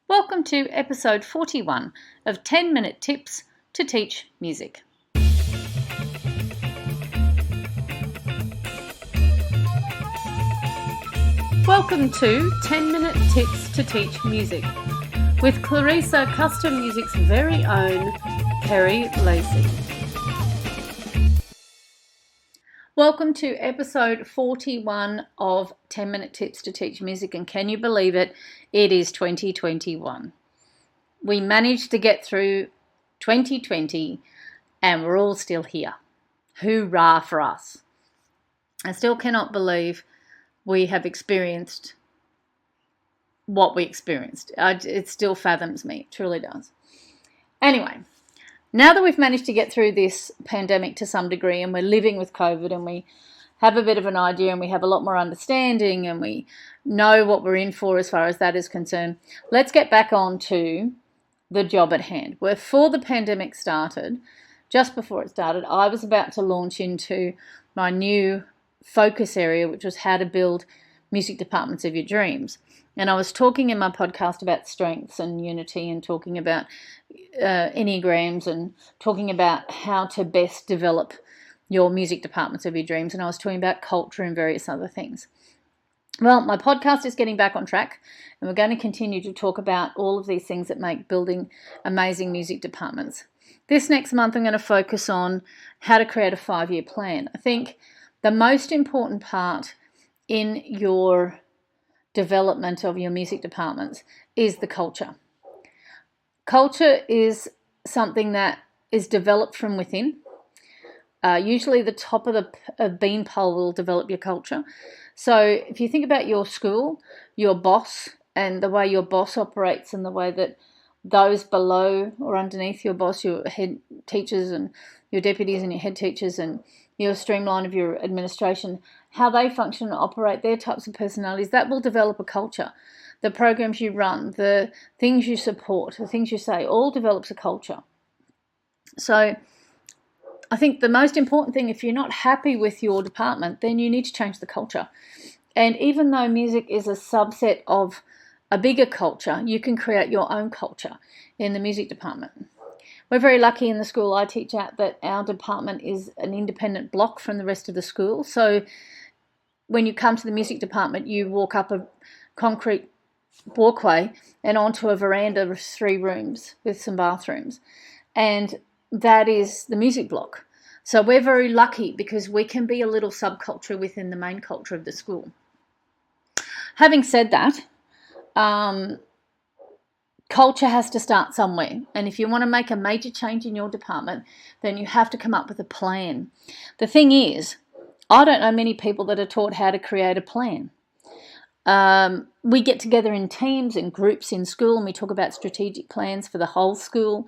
Welcome to episode 41 of 10-Minute Tips to Teach Music. Welcome to 10-Minute Tips to Teach Music with Clarissa Custom Music's very own Kerry Lacey. Welcome to episode 41 of 10-Minute Tips to Teach Music, and can you believe it? It is 2021. We managed to get through 2020 and we're all still here. Hoorah for us. I still cannot believe we have experienced what we experienced. It still fathoms me, it truly does. Anyway, now that we've managed to get through this pandemic to some degree and we're living with COVID and we have a bit of an idea and we have a lot more understanding and we know what we're in for as far as that is concerned, let's get back on to the job at hand. Before the pandemic started, just before it started, I was about to launch into my new focus area, which was how to build music departments of your dreams. And I was talking in my podcast about strengths and unity and talking about Enneagrams and talking about how to best develop your music departments of your dreams. And I was talking about culture and various other things. Well, my podcast is getting back on track and we're going to continue to talk about all of these things that make building amazing music departments. This next month, I'm going to focus on how to create a 5-year plan. I think the most important part in your development of your music departments is the culture. Culture is something that is developed from within. Usually the top of the beanpole will develop your culture. So if you think about your school, your boss, and the way your boss operates and the way that those below or underneath your boss, your head teachers and your deputies and your head teachers and your streamline of your administration, how they function and operate, their types of personalities, that will develop a culture. The programs you run, the things you support, the things you say, all develops a culture. So I think the most important thing, if you're not happy with your department, then you need to change the culture. And even though music is a subset of a bigger culture, you can create your own culture in the music department. We're very lucky in the school I teach at that our department is an independent block from the rest of the school. So when you come to the music department, you walk up a concrete walkway and onto a veranda with 3 rooms with some bathrooms. And that is the music block. So we're very lucky because we can be a little subculture within the main culture of the school. Having said that, culture has to start somewhere. And if you want to make a major change in your department, then you have to come up with a plan. The thing is, I don't know many people that are taught how to create a plan. We get together in teams and groups in school and we talk about strategic plans for the whole school.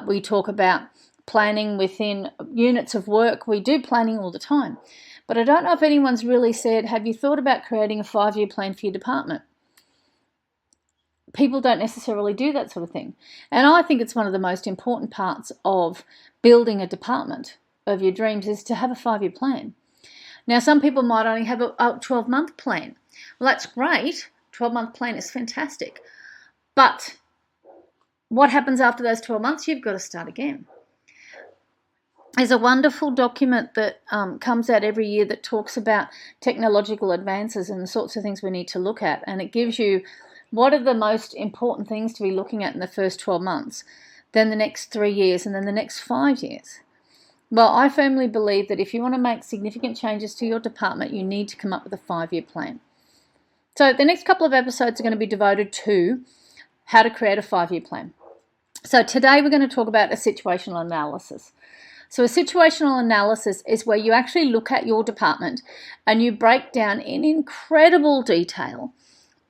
We talk about planning within units of work. We do planning all the time. But I don't know if anyone's really said, have you thought about creating a 5-year plan for your department? People don't necessarily do that sort of thing. And I think it's one of the most important parts of building a department of your dreams is to have a 5-year plan. Now, some people might only have a 12-month plan. Well, that's great. 12-month plan is fantastic. But what happens after those 12 months? You've got to start again. There's a wonderful document that comes out every year that talks about technological advances and the sorts of things we need to look at. And it gives you what are the most important things to be looking at in the first 12 months, then the next 3 years, and then the next 5 years. Well, I firmly believe that if you want to make significant changes to your department, you need to come up with a 5-year plan. So the next couple of episodes are going to be devoted to how to create a 5-year plan. So today we're going to talk about a situational analysis. So a situational analysis is where you actually look at your department and you break down in incredible detail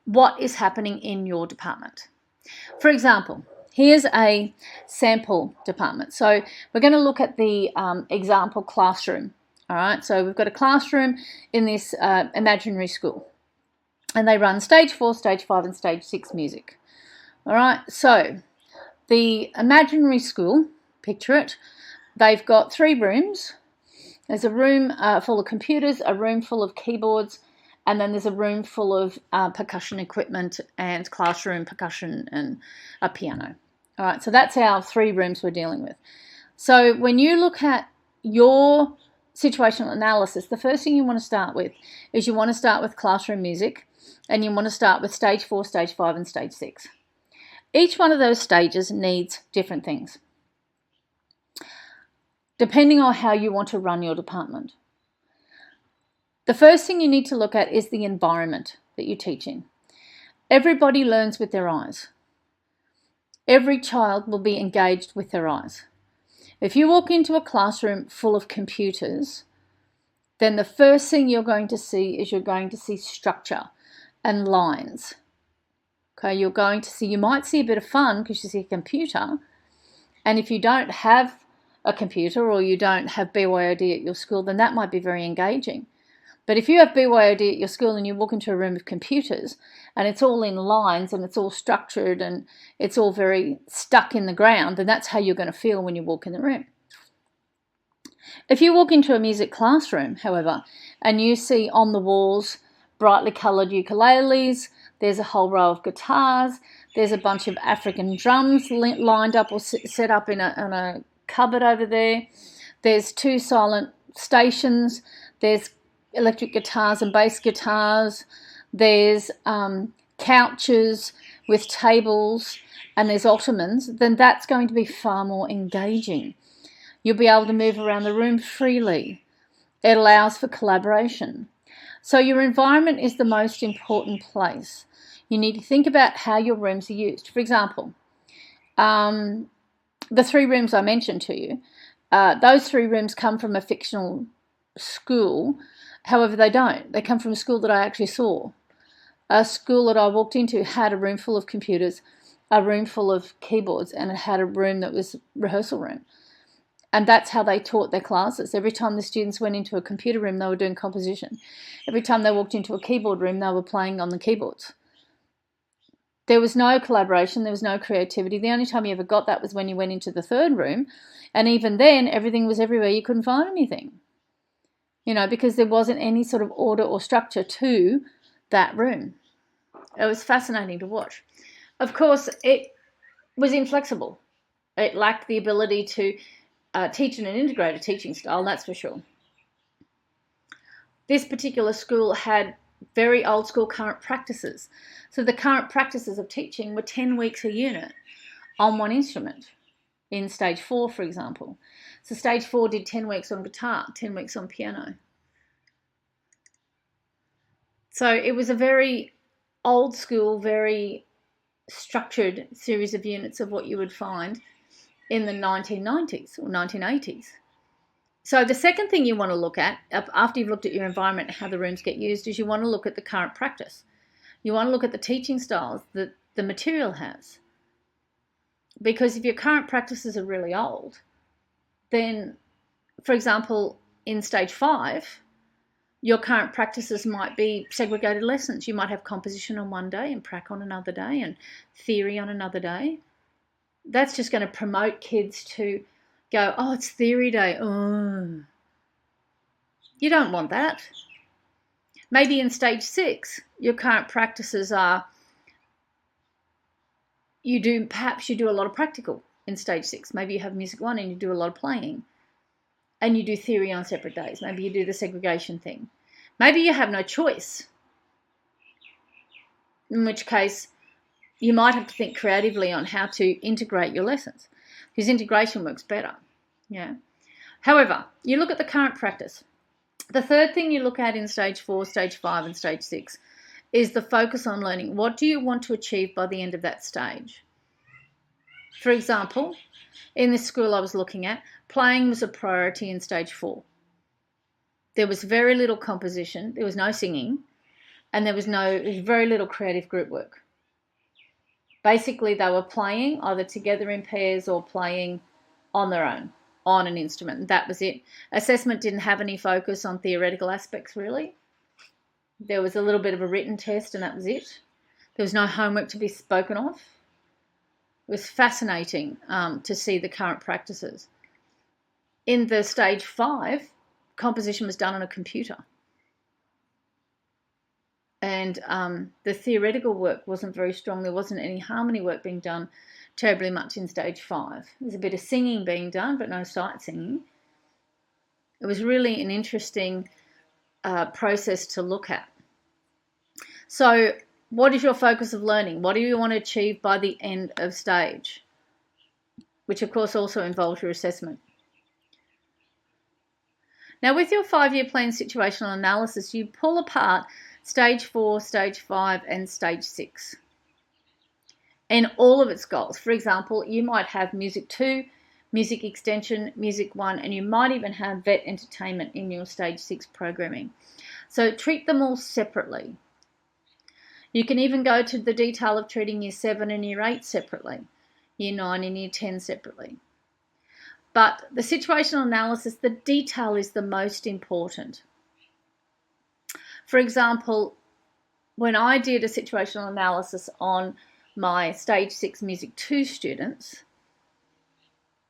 what is happening in your department. For example, here's a sample department. So we're going to look at the example classroom. All right, so we've got a classroom in this imaginary school. And they run stage 4, stage 5, and stage 6 music. All right, so the imaginary school, picture it, they've got 3 rooms. There's a room full of computers, a room full of keyboards, and then there's a room full of percussion equipment and classroom percussion and a piano. All right, so that's our 3 rooms we're dealing with. So when you look at your situational analysis, the first thing you want to start with is you want to start with classroom music, and you want to start with stage 4, stage 5, and stage 6. Each one of those stages needs different things, depending on how you want to run your department. The first thing you need to look at is the environment that you teach in. Everybody learns with their eyes. Every child will be engaged with their eyes. If you walk into a classroom full of computers, then the first thing you're going to see is you're going to see structure and lines. Okay, you might see a bit of fun because you see a computer, and if you don't have a computer or you don't have BYOD at your school, then that might be very engaging. But if you have BYOD at your school and you walk into a room of computers and it's all in lines and it's all structured and it's all very stuck in the ground, then that's how you're going to feel when you walk in the room. If you walk into a music classroom, however, and you see on the walls brightly coloured ukuleles, there's a whole row of guitars, there's a bunch of African drums lined up or set up on a cupboard over there, there's 2 silent stations, there's electric guitars and bass guitars, there's couches with tables, and there's ottomans, then that's going to be far more engaging. You'll be able to move around the room freely. It allows for collaboration. So your environment is the most important place. You need to think about how your rooms are used. For example, the 3 rooms I mentioned to you, those 3 rooms come from a fictional school. However, they don't. They come from a school that I actually saw. A school that I walked into had a room full of computers, a room full of keyboards, and it had a room that was rehearsal room. And that's how they taught their classes. Every time the students went into a computer room, they were doing composition. Every time they walked into a keyboard room, they were playing on the keyboards. There was no collaboration. There was no creativity. The only time you ever got that was when you went into the 3rd room. And even then, everything was everywhere. You couldn't find anything. Because there wasn't any sort of order or structure to that room. It was fascinating to watch. Of course, it was inflexible. It lacked the ability to teach in an integrated teaching style, that's for sure. This particular school had very old school current practices. So the current practices of teaching were 10 weeks a unit on one instrument. In stage 4, for example. So stage 4 did 10 weeks on guitar, 10 weeks on piano. So it was a very old school, very structured series of units of what you would find in the 1990s or 1980s. So the second thing you want to look at, after you've looked at your environment and how the rooms get used, is you want to look at the current practice. You want to look at the teaching styles that the material has. Because if your current practices are really old, then, for example, in stage 5, your current practices might be segregated lessons. You might have composition on one day and prac on another day and theory on another day. That's just going to promote kids to go, oh, it's theory day. Oh. You don't want that. Maybe in stage 6, your current practices are you do a lot of practical in stage 6. Maybe you have music 1 and you do a lot of playing. And you do theory on separate days. Maybe you do the segregation thing. Maybe you have no choice. In which case, you might have to think creatively on how to integrate your lessons. Because integration works better. Yeah. However, you look at the current practice. The third thing you look at in stage 4, stage 5, and stage 6 is the focus on learning. What do you want to achieve by the end of that stage? For example, in this school I was looking at, playing was a priority in stage 4. There was very little composition, there was no singing, and there was very little creative group work. Basically, they were playing either together in pairs or playing on their own, on an instrument, and that was it. Assessment didn't have any focus on theoretical aspects, really. There was a little bit of a written test, and that was it. There was no homework to be spoken of. It was fascinating to see the current practices. In the stage 5, composition was done on a computer. And the theoretical work wasn't very strong. There wasn't any harmony work being done terribly much in stage 5. There's a bit of singing being done, but no sight singing. It was really an interesting process to look at. So what is your focus of learning? What do you want to achieve by the end of stage? Which of course also involves your assessment. Now with your 5-year plan situational analysis, you pull apart stage 4, stage 5 and stage 6 and all of its goals. For example, you might have music 2, music extension, music 1, and you might even have vet entertainment in your stage 6 programming. So treat them all separately. You can even go to the detail of treating year 7 and year 8 separately, year 9 and year 10 separately. But the situational analysis, the detail is the most important. For example, when I did a situational analysis on my stage 6 music 2 students,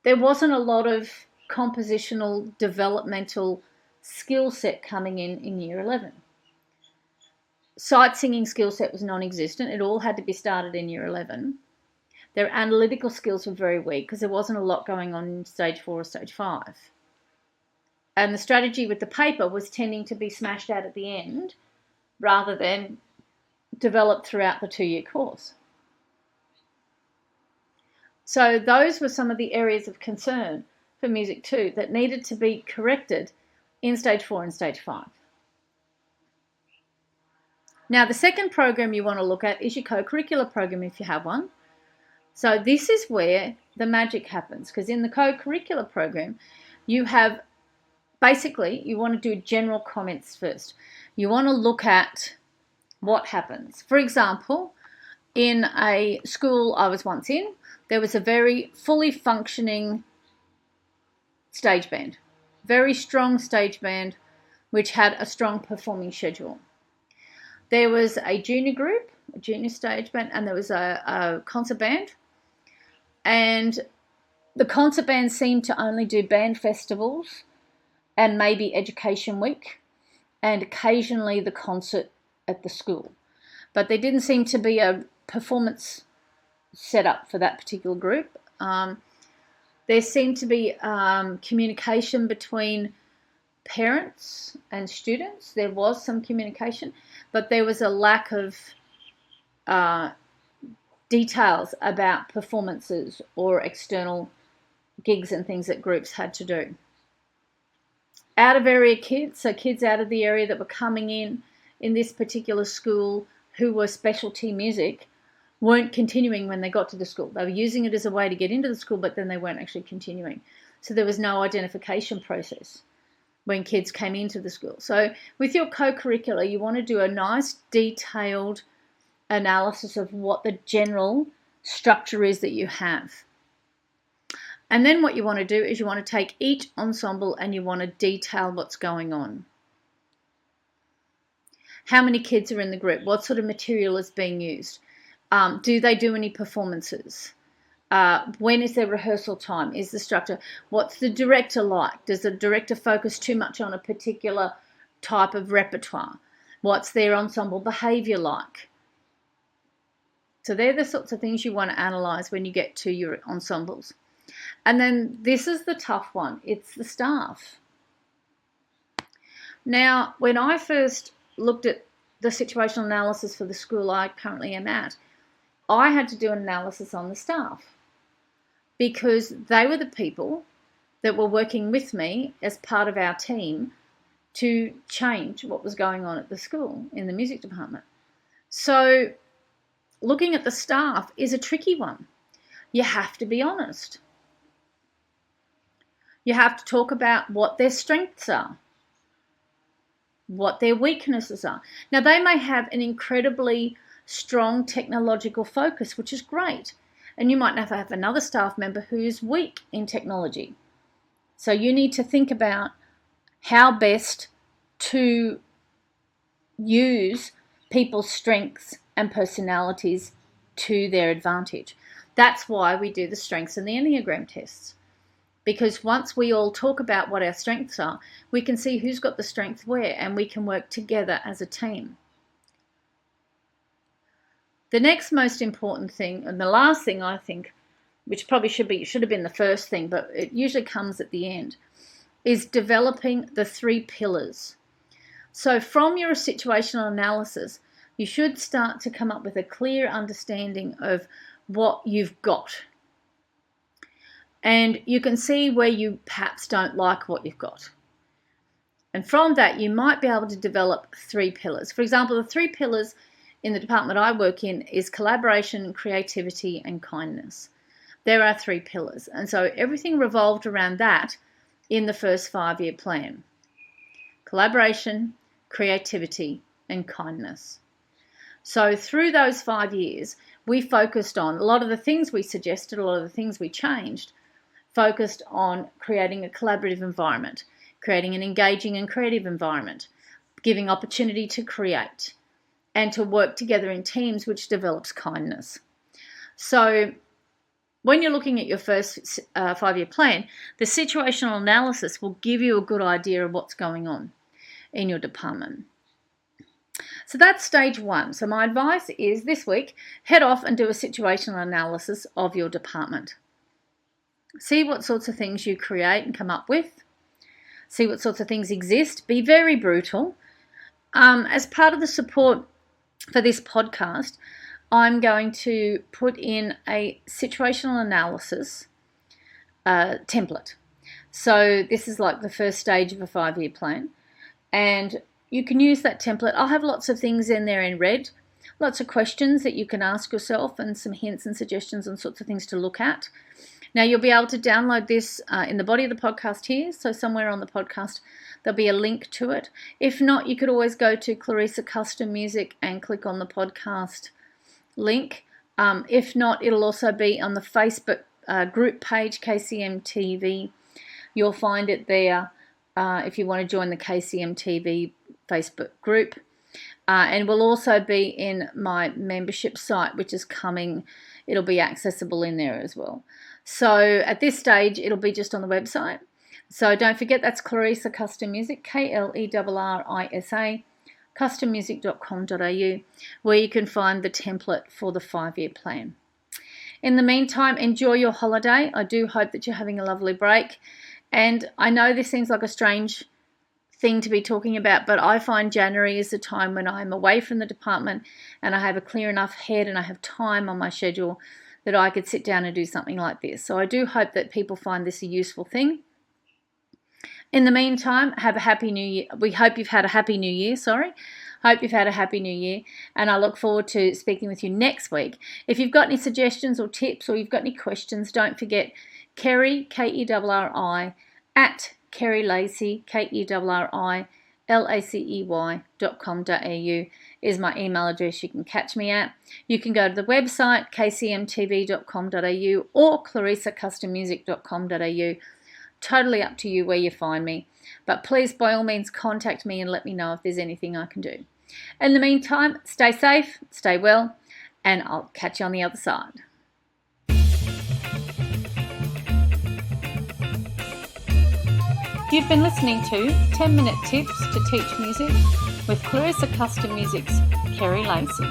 there wasn't a lot of compositional developmental skill set coming in year 11. Sight singing skill set was non-existent. It all had to be started in year 11. Their analytical skills were very weak because there wasn't a lot going on in stage 4 or stage 5. And the strategy with the paper was tending to be smashed out at the end rather than developed throughout the 2-year course. So those were some of the areas of concern for Music 2 that needed to be corrected in stage 4 and stage 5. Now the second program you want to look at is your co-curricular program if you have one. So this is where the magic happens, because in the co-curricular program you have basically, you want to do general comments first. You want to look at what happens. For example, in a school I was once in, there was a very fully functioning stage band, very strong stage band, which had a strong performing schedule. There was a junior group, a junior stage band, and there was a concert band. And the concert band seemed to only do band festivals and maybe education week and occasionally the concert at the school. But there didn't seem to be a performance set up for that particular group. There seemed to be communication between parents and students. There was some communication, but there was a lack of details about performances or external gigs and things that groups had to do. Out of area kids, so kids out of the area that were coming in this particular school who were specialty music, weren't continuing when they got to the school. They were using it as a way to get into the school, but then they weren't actually continuing. So there was no identification process when kids came into the school. So with your co-curricular, you want to do a nice detailed analysis of what the general structure is that you have. And then what you want to do is you want to take each ensemble and you want to detail what's going on. How many kids are in the group? What sort of material is being used? Do they do any performances? When is their rehearsal time? Is the structure? What's the director like? Does the director focus too much on a particular type of repertoire? What's their ensemble behaviour like? So they're the sorts of things you want to analyse when you get to your ensembles. And then this is the tough one. It's the staff. Now, when I first looked at the situational analysis for the school I currently am at, I had to do an analysis on the staff because they were the people that were working with me as part of our team to change what was going on at the school in the music department. So looking at the staff is a tricky one. You have to be honest. You have to talk about what their strengths are, what their weaknesses are. Now, they may have an incredibly strong technological focus, which is great. And you might have another staff member who is weak in technology. So you need to think about how best to use people's strengths and personalities to their advantage. That's why we do the strengths and the Enneagram tests. Because once we all talk about what our strengths are, we can see who's got the strength where and we can work together as a team. The next most important thing, and the last thing I think, which probably should have been the first thing, but it usually comes at the end, is developing the 3 pillars. So from your situational analysis, you should start to come up with a clear understanding of what you've got. And you can see where you perhaps don't like what you've got. And from that, you might be able to develop 3 pillars. For example, the 3 pillars in the department I work in is collaboration, creativity, and kindness. There are 3 pillars. And so everything revolved around that in the first 5-year plan. Collaboration, creativity, and kindness. So through those 5 years, we focused on a lot of the things we suggested, a lot of the things we changed, focused on creating a collaborative environment, creating an engaging and creative environment, giving opportunity to create and to work together in teams, which develops kindness. So when you're looking at your first 5-year plan, the situational analysis will give you a good idea of what's going on in your department. So that's stage 1. So my advice is this week, head off and do a situational analysis of your department. See what sorts of things you create and come up with. See what sorts of things exist. Be very brutal. As part of the support for this podcast, I'm going to put in a situational analysis template. So this is like the first stage of a 5-year plan. And you can use that template. I'll have lots of things in there in red, lots of questions that you can ask yourself and some hints and suggestions on sorts of things to look at. Now, you'll be able to download this in the body of the podcast here. So somewhere on the podcast, there'll be a link to it. If not, you could always go to Clarissa Custom Music and click on the podcast link. If not, it'll also be on the Facebook group page, KCM TV. You'll find it there if you want to join the KCM TV Facebook group. And will also be in my membership site, which is coming. It'll be accessible in there as well. So at this stage, it'll be just on the website. So don't forget, that's Clarissa Custom Music, KLERRISA, custommusic.com.au, where you can find the template for the 5-year plan. In the meantime, enjoy your holiday. I do hope that you're having a lovely break. And I know this seems like a strange thing to be talking about, but I find January is the time when I'm away from the department and I have a clear enough head and I have time on my schedule that I could sit down and do something like this. So I do hope that people find this a useful thing. In the meantime, have a happy new year. We hope you've had a happy new year, Hope you've had a happy new year, and I look forward to speaking with you next week. If you've got any suggestions or tips or you've got any questions, don't forget Kerry, KERRI, at Kerry Lacey, KERRILACEY.com.au is my email address you can catch me at. You can go to the website, kcmtv.com.au or clarissacustommusic.com.au. Totally up to you where you find me. But please, by all means, contact me and let me know if there's anything I can do. In the meantime, stay safe, stay well, and I'll catch you on the other side. You've been listening to 10-Minute Tips to Teach Music with Clarissa Custom Music's Kerry Lacey.